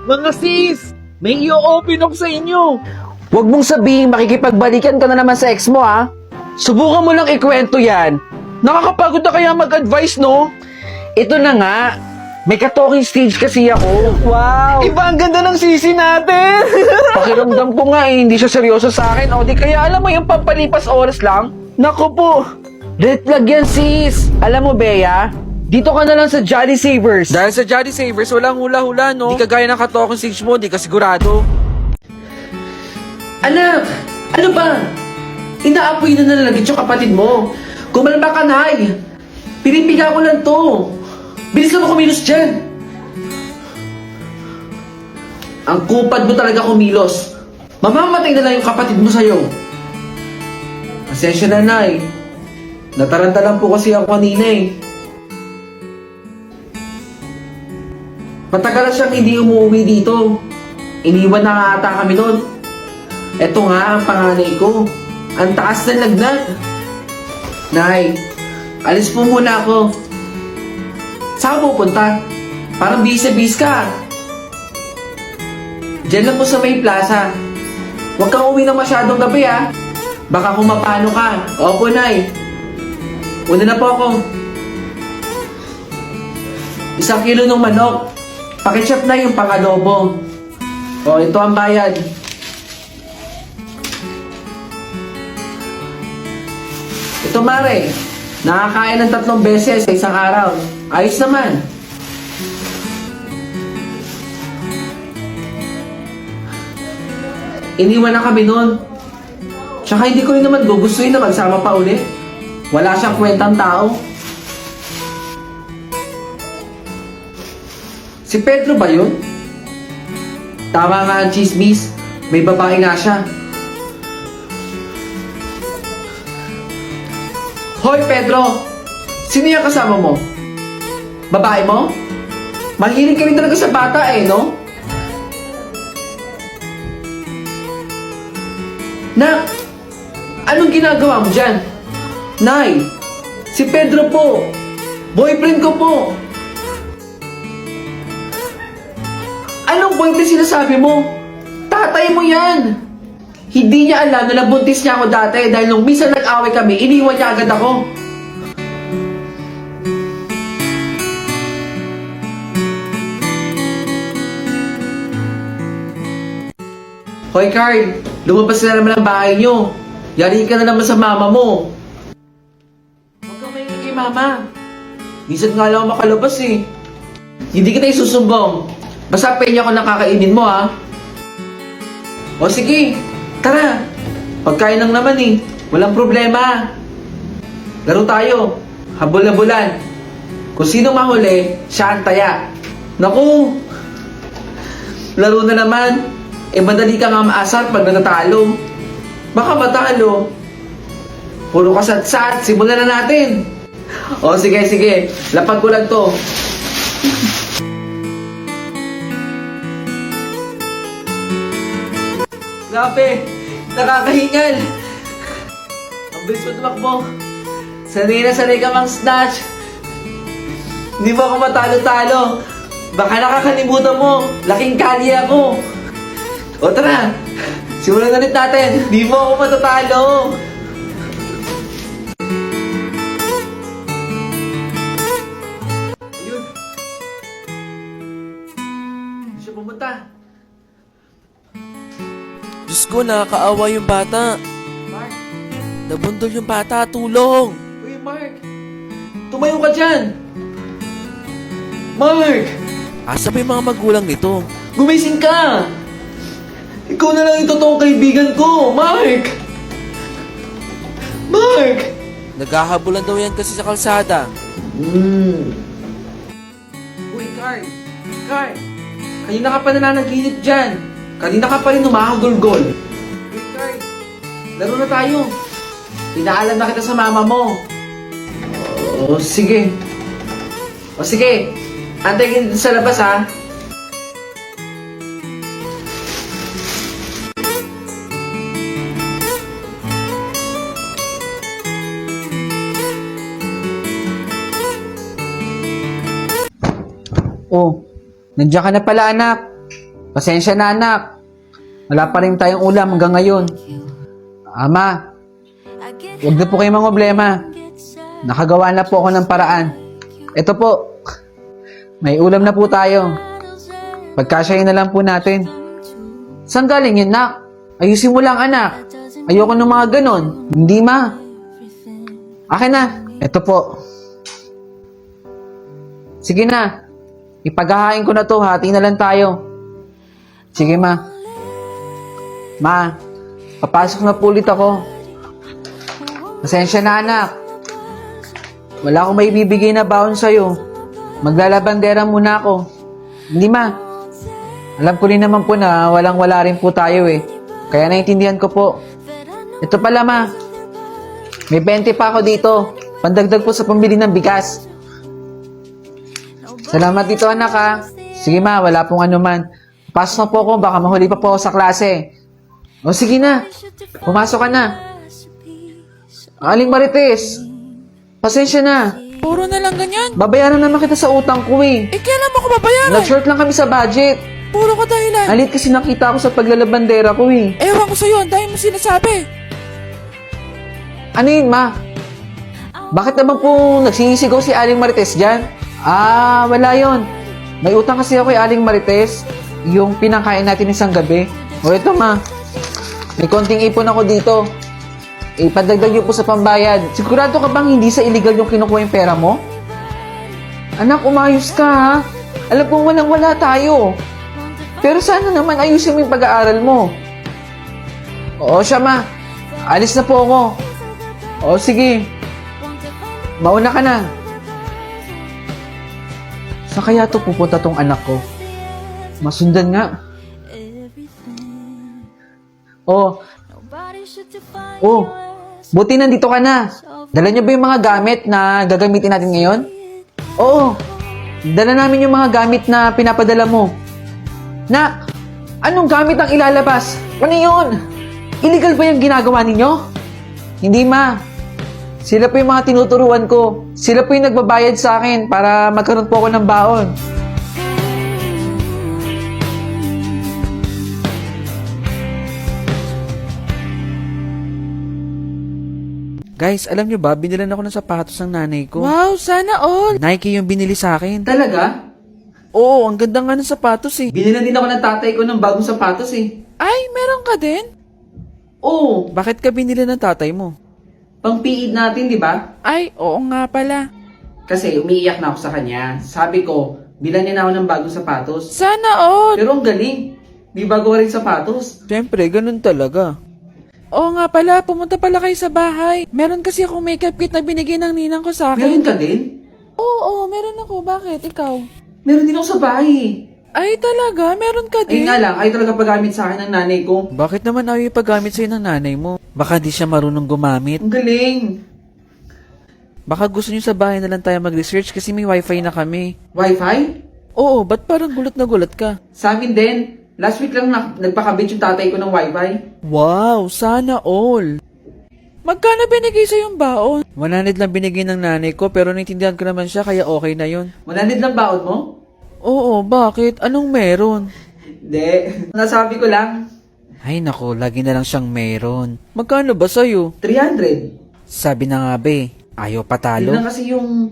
Mga sis, may i-open ako sa inyo. Huwag mong sabihin makikipagbalikan ka na naman sa ex mo, ha? Subukan mo lang ikwento yan. Nakakapagod na kaya mag-advise, no? Ito na nga. May ka-talking stage kasi ako. Wow! Iba ang ganda ng sisi natin! Pakiramdam ko nga hindi siya seryoso sa akin. O di kaya alam mo yung pampalipas oras lang? Naku po! Red flag yan, sis. Alam mo, Bea, dito ka na lang sa Jolly Savers. Dahil sa Jolly Savers, walang hula-hula, no? Di kagaya ng ka-talking stage mo, di ka sigurado. Anak, ano ba? Inaapoy na nalagit yung kapatid mo. Kumalma ka, Nay. Pinipiga ko lang to. Bilis ka mo kumilos dyan. Ang kupad mo talaga kumilos. Mamamatay na lang yung kapatid mo sa'yo. Pasensya na, Nay. Nataranta lang po kasi ako kanina eh. Matagal na siyang hindi umuwi dito. Iniwan na nga ata kami noon. Eto nga ang panganay ko. Ang taas na lagnat. Nay, alis po muna ako. Saan ka pupunta? Parang bis ka. Diyan lang po sa may plaza. Huwag kang uwi na masyadong gabi, ha. Baka kung mapano ka. Opo, Nay. Una na po ako. 1 kilo ng manok. Pakichop na yung pang-adobo. O, ito ang bayad. Ito, Mare. Nakakain ng 3 beses sa isang araw. Ayos naman. Iniwan na kami noon. Tsaka hindi ko rin naman gugustuhin na magsama pa ulit. Wala siyang kwentang tao. Si Pedro ba yun? Tama nga ang chismis. May babae nga siya. Hoy, Pedro! Sino yung kasama mo? Babae mo? Mahilig ka rin talaga sa bata eh, no? Nak! Anong ginagawa mo dyan? Nay! Si Pedro po! Boyfriend ko po! Anong boyfriend sinasabi mo? Tatay mo yan! Hindi niya alam na nabuntis niya ako dati dahil nung minsan nag-away kami, iniwan niya agad ako. Hoy, Carl! Lumabas na naman ang bahay niyo. Yari ka na naman sa mama mo. Huwag kang maingay kay mama. Minsan nga lang ako makalabas eh. Hindi kita isusumbong. Basta penya ko nakakainin mo, ha? O sige, tara. Pagkain lang naman eh. Walang problema. Laro tayo. Habol-habulan. Kung sino mahuli, siya ang taya. Naku! Laro na naman. Eh, madali ka nga maasar pag natatalo. Baka matalo. Puro kasat-sat. Simulan na natin. O, sige. Lapag ko lang to. Grabe. Nakakahingal. Ang bilis mo tumakbo. Sanay ka mang snatch. Hindi mo ako matalo-talo. Baka nakakalimutan mo. Laking kali ako. O tara. Simulan na ulit natin. Hindi mo ako matatalo. Ayun. Hindi siya pumunta. Diyos ko, nakakaawa yung bata. Mark. Nabundol yung bata, tulong! Uy, Mark. Tumayo ka dyan. Mark. Asa ba yung mga magulang nito? Gumising ka. Ikaw na lang yung totoong kaibigan ko, Mark. Mark. Naghahabulan daw yan kasi sa kalsada. Uy, Carl. Carl. Kanina ka pa nananaginip dyan. Kanina ka pa rin humahagulgol. Uy, Carl. Laro na tayo. Pinaalam na kita sa mama mo. O, sige. Antay ka dito sa labas, ha? Oh, nandiyan ka na pala, anak. Pasensya na anak. Wala pa rin tayong ulam hanggang ngayon. Ama, huwag na po kayong problema. Nakagawa na po ako ng paraan. Ito po, may ulam na po tayo. Pagkasyahin na lang po natin. Saan galing yun, nak? Ayusin mo lang, anak. Ayoko ng mga ganon. Hindi, ma. Akin na. Ito po. Sige na. Ipaghahain ko na to. Hati na lang tayo. Sige, ma. Ma, papasok na po ulit ako. Pasensya na, anak. Wala akong may bibigay na baon sa'yo. Maglalabandera muna ako. Hindi, ma. Alam ko rin naman po na walang-wala rin po tayo eh. Kaya naiintindihan ko po. Ito pala, ma. May 20 pa ako dito. Pandagdag po sa pambili ng bigas. Salamat dito, anak, ha. Sige, ma. Wala pong anuman. Pasok na po ako. Baka mahuli pa po ako sa klase. O, sige na. Pumasok ka na. Aling Marites. Pasensya na. Puro na lang ganyan. Babayaran naman kita sa utang ko eh. Eh, kailan mo ko babayaran? Nag-short lang kami sa budget. Puro ka dahilan. Alit kasi nakita ko sa paglalabandera ko eh. Ewan ko sa'yo, ang dahil mo sinasabi. Ano yun, ma? Bakit naman po nagsisigaw si Aling Marites dyan? Ah, wala yon. May utang kasi ako kay Aling Marites. Yung pinangkain natin isang gabi. O ito, ma. May konting ipon ako dito. Ipadagdag niyo po sa pambayad. Sigurado ka bang hindi sa illegal yung kinukuha yung pera mo? Anak, umayos ka, ha? Alam kong walang-wala tayo. Pero sana naman ayusin mo yung pag-aaral mo. Oo siya, ma. Alis na po ako. Oo, sige. Mauna ka na. Saan kaya to pupunta tong anak ko? Masundan nga. Oh. Oh. Buti nandito ka na. Dala niyo ba yung mga gamit na gagamitin natin ngayon? Oo. Dala namin yung mga gamit na pinapadala mo. Nak, anong gamit ang ilalabas? Ano yun? Illegal ba yung ginagawa ninyo? Hindi, ma. Sila po yung mga tinuturuan ko. Sila po yung nagbabayad sa akin para magkaroon po ako ng baon. Guys, alam nyo ba, binilan ako ng sapatos ng nanay ko. Wow, sana all. Nike yung binili sa akin. Talaga? Oo, ang ganda nga ng sapatos eh. Binilan din ako ng tatay ko ng bagong sapatos eh. Ay, meron ka din? Oo, Bakit ka binili ng tatay mo? pang PE natin, di ba? Ay, oo nga pala. Kasi umiiyak na ako sa kanya. Sabi ko, bilan niya na ako ng bagong sapatos. Sana all. Pero ang galing. May bago rin sapatos. Siyempre, ganun talaga. Oo nga pala, pumunta pala kayo sa bahay. Meron kasi akong makeup kit na binigay ng ninang ko sa Meron akin. ka din? Oo, meron ako. Bakit? Ikaw? Meron din ako sa bahay. Ay, talaga? Meron ka Ayun din? nga lang, ay talaga paggamit sa akin ng nanay ko. Bakit naman ayaw ipagamit sa'yo ng nanay mo? Baka di siya marunong gumamit. Ang galing. Baka gusto niyo sa bahay na lang tayo mag-research kasi may wifi na kami. Wi-Fi? Oo, ba't parang gulat na gulat ka? Sa amin din. Last week lang nagpakabit yung tatay ko ng Wi-Fi. Wow, sana all. Magkano binigay sa yung baon? 100 lang binigay ng nanay ko pero naintindihan ko naman siya kaya okay na yun. 100 lang baon mo? Oo, bakit? Anong meron? Hindi. Nasabi ko lang, Ay nako, lagi na lang siyang meron. Magkano ba sa'yo? 300. Sabi na nga be, ayaw Yun patalo. lang kasi yung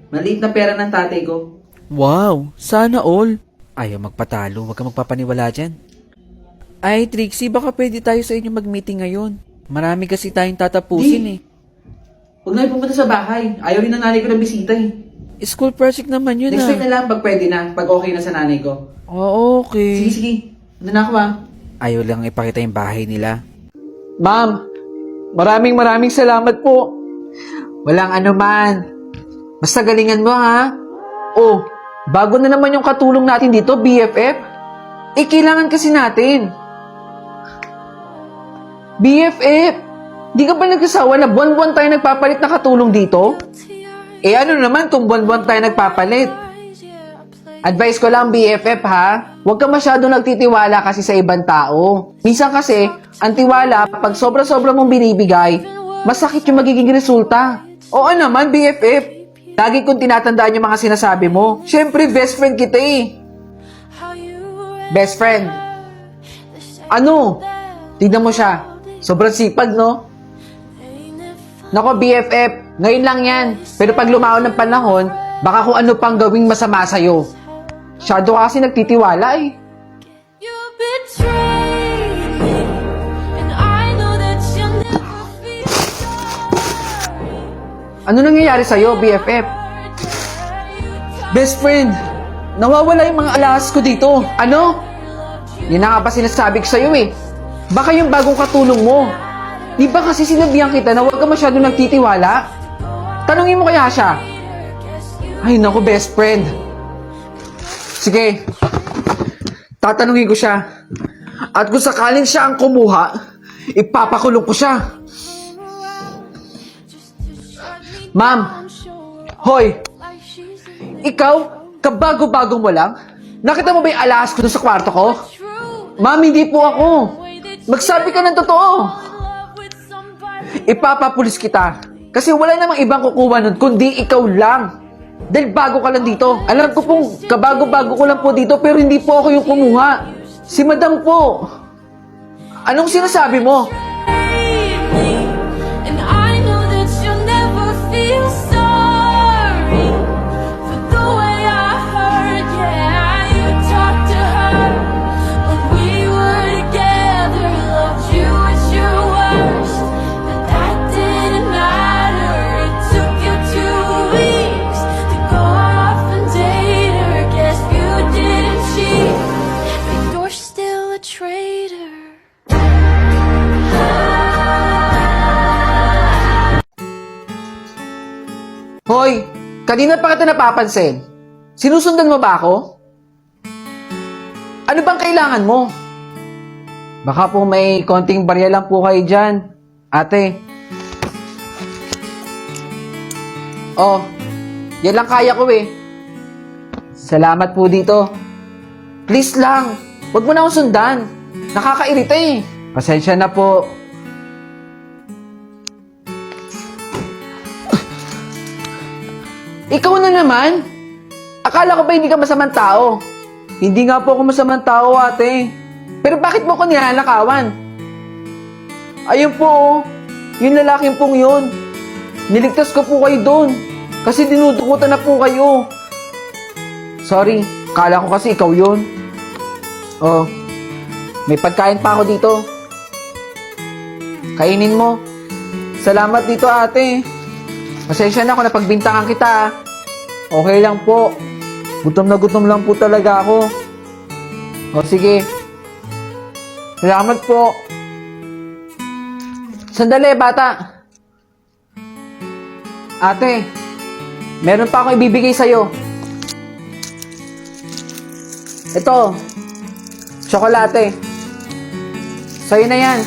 maliit na pera ng tatay ko. Wow, sana all. Ayaw magpatalo, huwag ka magpapaniwala dyan. Ay, Trixie, baka pwede tayo sa inyo mag-meeting ngayon. Marami kasi tayong tatapusin eh. Huwag na pumunta sa bahay. Ayaw rin ng nanay ko ng bisita eh. School project naman yun Next ah. time na lang pag pwede na, pag okay na sa nanay ko. Oo, okay. Sige, sige. Ano na ako ah. Ayaw lang ipakita yung bahay nila. Ma'am, maraming salamat po. Walang anuman. Basta galingan mo ha. Oh, bago na naman yung katulong natin dito, BFF. Eh, kailangan kasi natin. BFF, di ka ba nagsasawa na buwan-buwan tayo nagpapalit na katulong dito? Eh ano naman kung buwan-buwan tayo nagpapalit? Advice ko lang BFF ha, huwag ka masyado nagtitiwala kasi sa ibang tao. Minsan kasi, ang tiwala, pag sobra-sobra mong binibigay, masakit yung magiging resulta. Oo naman BFF, lagi kong tinatandaan yung mga sinasabi mo. Siyempre, best friend kita eh. Best friend. Ano? Tignan mo siya. Sobrang sipag, no? Nako, BFF. Ngayon lang yan. Pero pag lumaon ng panahon, baka kung ano pang gawing masama sa'yo. Shadow kasi nagtitiwala eh. You betrayed me, and I know that you'll never feel sorry. Ano nangyayari sa'yo, BFF? Best friend, nawawala yung mga alahas ko dito. Ano? Yan na nga ba sinasabi ko sa'yo eh. Baka yung bagong katulong mo. Di ba kasi sinabihan kita na huwag ka masyadong nagtitiwala? Tanungin mo kaya siya. Ay naku, best friend. Sige, tatanungin ko siya. At kung sakaling siya ang kumuha, ipapakulong ko siya. Ma'am, hoy, ikaw, kabago-bago mo lang? Nakita mo ba yung alahas ko doon sa kwarto ko? Ma'am, hindi po ako. Magsabi ka ng totoo. Ipapapulis kita. Kasi wala namang ibang kukuha nun, kundi ikaw lang. Dahil bago ka lang dito. Alam ko pong kabago-bago ko lang po dito, pero hindi po ako yung kumuha. Si Madam po. Anong sinasabi mo? And I know that you'll never feel sorry for the way I hurt. Yeah, you talked to her when we were together, loved you at your worst, but that didn't matter. It took you 2 weeks to go off and date her. Guess you didn't cheat, but you're still a traitor. Hoy, kanina pa kita napapansin. Sinusundan mo ba ako? Ano bang kailangan mo? Baka po may konting barya lang po kayo dyan. Ate. Oh, yan lang kaya ko eh. Salamat po dito. Please lang, huwag mo na akong sundan. Nakakairita eh. Pasensya na po. Ikaw na naman? Akala ko ba hindi ka masamang tao? Hindi nga po ako masamang tao, ate. Pero bakit mo ko nilalakawan? Ayun po, oh. Yung lalaking pong yun. Niligtas ko po kayo doon. Kasi dinudukutan na po kayo. Sorry, akala ko kasi ikaw yun. Oh, may pagkain pa ako dito. Kainin mo. Salamat dito, ate. Pasensya na kung napagbintangan kita. Okay lang po. Gutom na gutom lang po talaga ako. O sige. Salamat po. Sandali, bata. Ate, meron pa akong ibibigay sa'yo. Ito, tsokolate. Sa'yo na yan.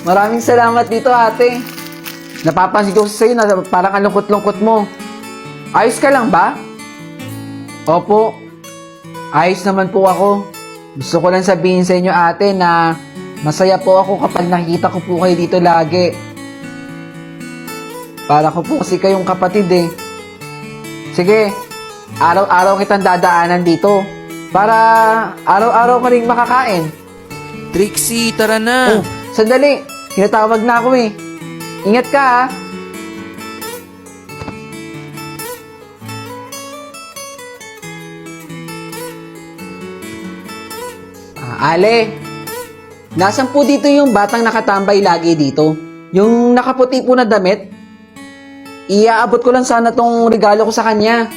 Maraming salamat dito, ate. Napapansin ko sa'yo na parang ang lungkot-lungkot mo. Ayos ka lang ba? Opo. Ayos naman po ako. Gusto ko lang sabihin sa inyo, ate, na masaya po ako kapag nakikita ko po kayo dito lagi. Para ko po kasi kayong kapatid eh. Sige, araw-araw kitang dadaanan dito. Para araw-araw ka rin makakain. Trixie, tara na. Oh, sandali. Tinatawag na ako eh. Ingat ka ha. Ale, nasan po dito yung batang nakatambay lagi dito? Yung nakaputi po na damit? Iaabot ko lang sana tong regalo ko sa kanya.